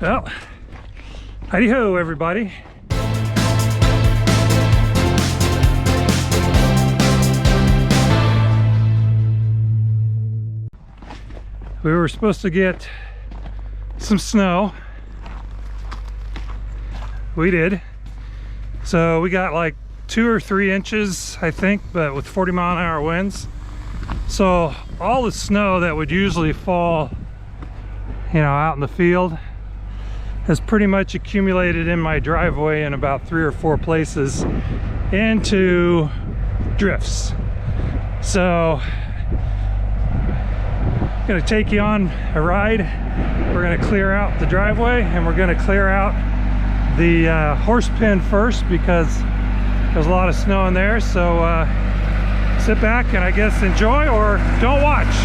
Well, heidi ho, everybody. We were supposed to get some snow. We did. So we got like 2 or 3 inches, I think, but with 40-mile-an-hour winds. So all the snow that would usually fall, you know, out in the field has pretty much accumulated in my driveway in about 3 or 4 places into drifts. So I'm gonna take you on a ride. We're gonna clear out the driveway and we're gonna clear out the horse pen first because there's a lot of snow in there. So sit back and I guess enjoy or don't watch.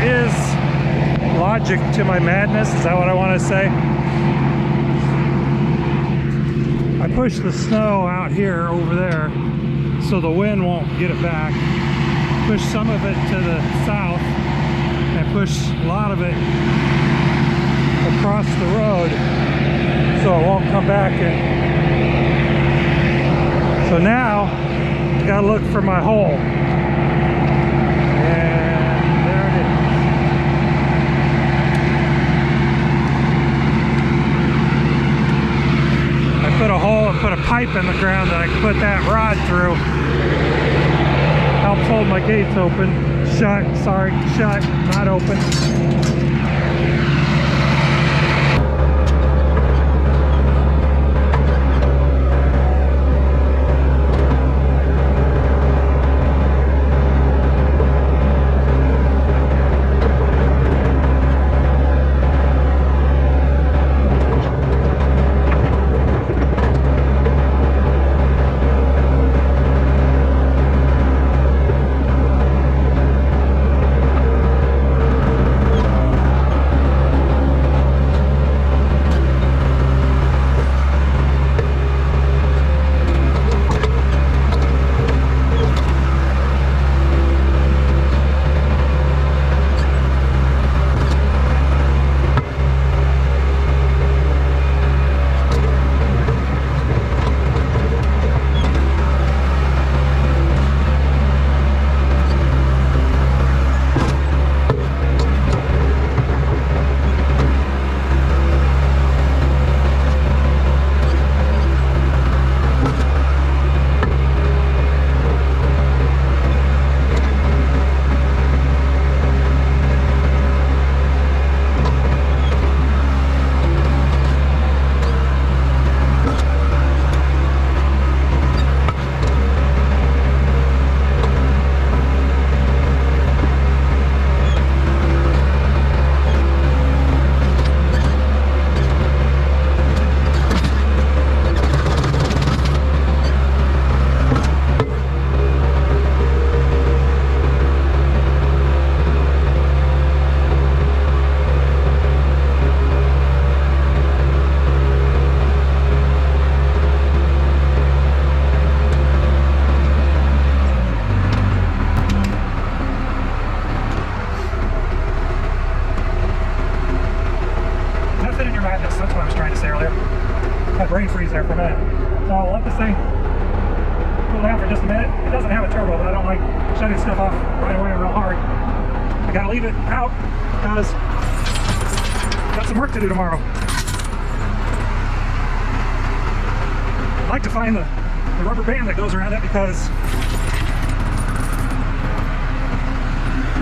is logic to my madness. Is that what I want to say? I push the snow out here over there so the wind won't get it back. Push some of it to the south and push a lot of it across the road so it won't come back in. So now I gotta look for my hole. And there it is. I put a hole and put a pipe in the ground that I can put that rod through. Helps hold my gates open. Shut, sorry, shut, not open. Brain freeze there for a minute. So I'll let this thing cool down for just a minute. It doesn't have a turbo, but I don't like shutting stuff off right away real hard. I gotta leave it out because I've got some work to do tomorrow. I'd like to find the rubber band that goes around it because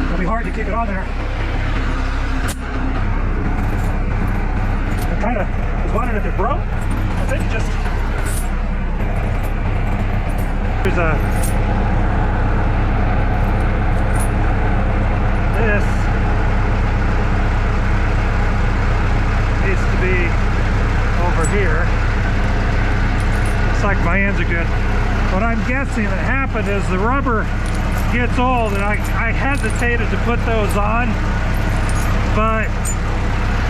it'll be hard to keep it on there. I kind of was wondering if it broke. I think it just... There's this needs to be over here. Looks like my ends are good. What I'm guessing that happened is the rubber gets old, and I hesitated to put those on, but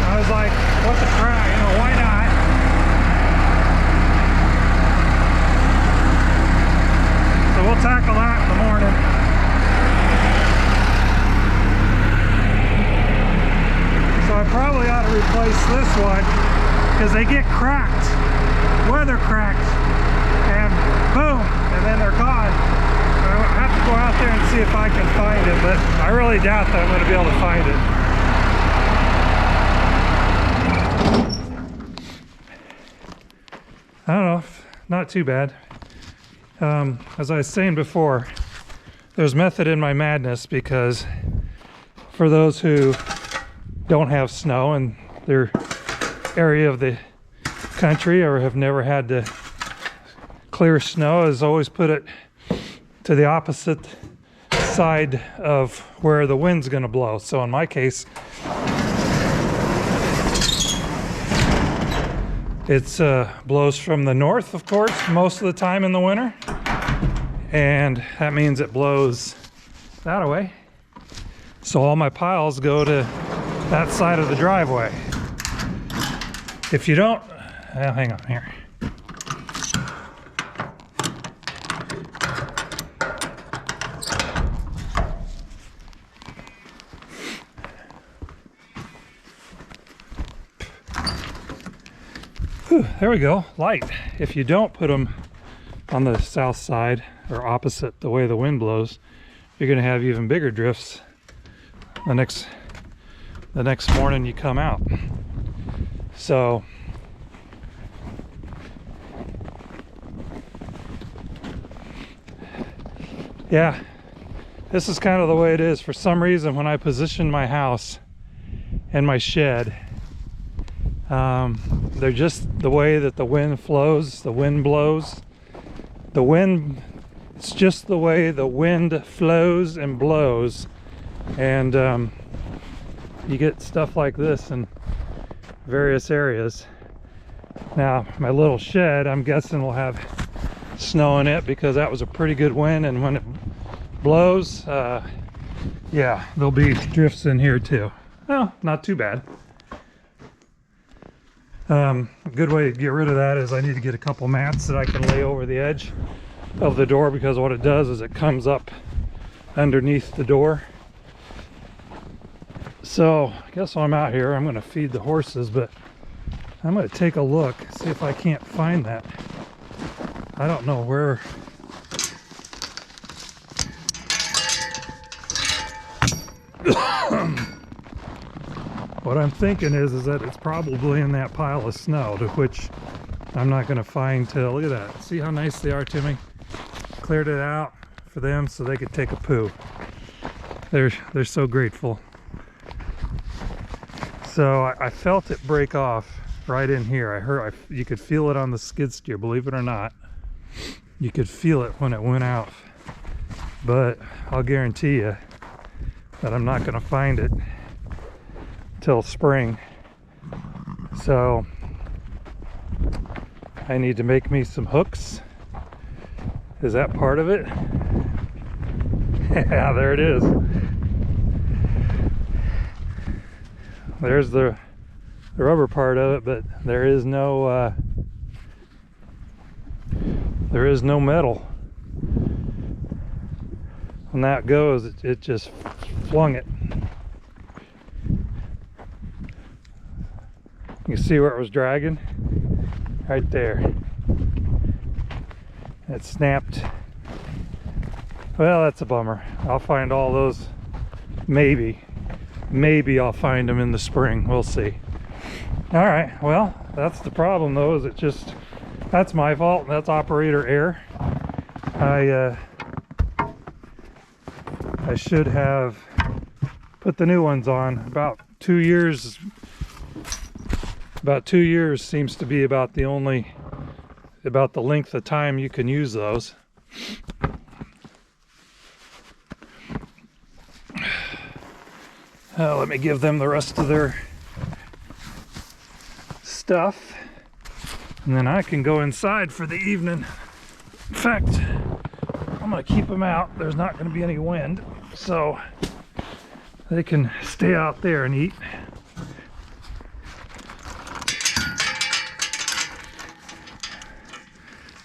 I was like, what the crap, you know, why not? So we'll tackle that in the morning. So I probably ought to replace this one because they get cracked, weather cracked, and boom, and then they're gone. I have to go out there and see if I can find it, but I really doubt that I'm going to be able to find it. I don't know, not too bad. As I was saying before, there's method in my madness, because for those who don't have snow in their area of the country or have never had to clear snow, is always put it to the opposite side of where the wind's going to blow. So in my case, it blows from the north, of course, most of the time in the winter, and that means it blows that way. So all my piles go to that side of the driveway. If you don't, well, hang on here. Whew, there we go, light. If you don't put them on the south side or opposite the way the wind blows, you're going to have even bigger drifts the next morning you come out. So yeah, this is kind of the way it is. For some reason, when I position my house and my shed, they're just the way that the wind flows, the wind blows. It's just the way the wind flows and blows. And you get stuff like this in various areas. Now, my little shed, I'm guessing will have snow in it because that was a pretty good wind, and when it blows, yeah, there'll be drifts in here too. Well, not too bad. A good way to get rid of that is I need to get a couple mats that I can lay over the edge of the door, because what it does is it comes up underneath the door. So I guess while I'm out here, I'm going to feed the horses, but I'm going to take a look, see if I can't find that. I don't know where. What I'm thinking is that it's probably in that pile of snow, to which I'm not going to find till, look at that. See how nice they are to me? Cleared it out for them so they could take a poo. They're so grateful. So I felt it break off right in here. You could feel it on the skid steer, believe it or not. You could feel it when it went out. But I'll guarantee you that I'm not going to find it till spring. So I need to make me some hooks. Is that part of it? Yeah, there it is. There's the rubber part of it, but there is no metal. When that goes, it just flung it. You can see where it was dragging? Right there. It snapped. Well, that's a bummer. I'll find all those. Maybe I'll find them in the spring. We'll see. All right, well, that's the problem though, is that's my fault. That's operator error. I should have put the new ones on. About 2 years seems to be about the length of time you can use those. Let me give them the rest of their stuff, and then I can go inside for the evening. In fact, I'm going to keep them out. There's not going to be any wind, so they can stay out there and eat.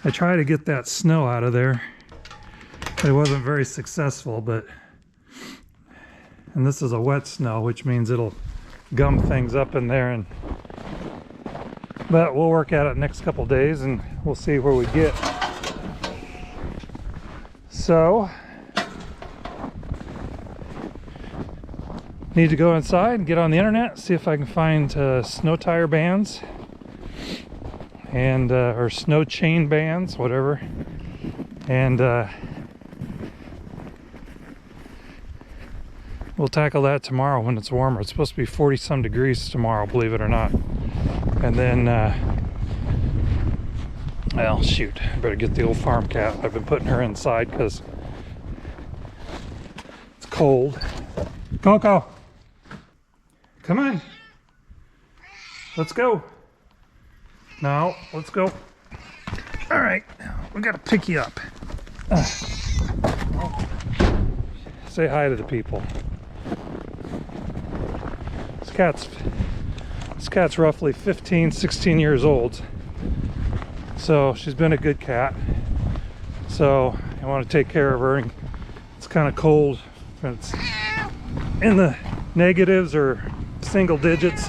I tried to get that snow out of there. It wasn't very successful, and this is a wet snow, which means it'll gum things up in there, but we'll work at it next couple days and we'll see where we get. So need to go inside and get on the internet, see if I can find snow tire bands and or snow chain bands, whatever, and we'll tackle that tomorrow when it's warmer. It's supposed to be 40 some degrees tomorrow, believe it or not. And then well, shoot, I better get the old farm cat. I've been putting her inside because it's cold. Coco, come on, let's go. No, let's go. All right, we gotta pick you up. Say hi to the people. This cat's roughly 15, 16 years old. So she's been a good cat. So I want to take care of her. And it's kind of cold. It's in the negatives or single digits.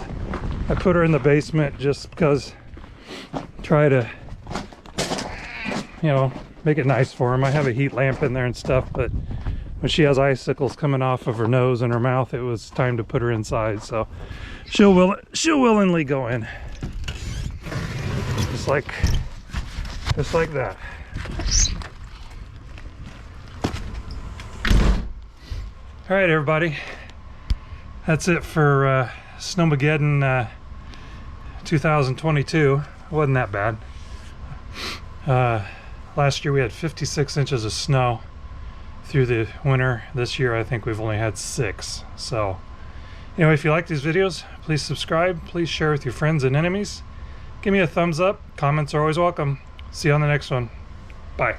I put her in the basement just because, try to, you know, make it nice for him. I have a heat lamp in there and stuff, but when she has icicles coming off of her nose and her mouth, it was time to put her inside. So she'll willingly go in, just like that. All right, everybody, that's it for Snowmageddon 2022. It wasn't that bad. Last year we had 56 inches of snow through the winter. This year I think we've only had 6. So anyway, if you like these videos, please subscribe, please share with your friends and enemies, give me a thumbs up. Comments are always welcome. See you on the next one. Bye.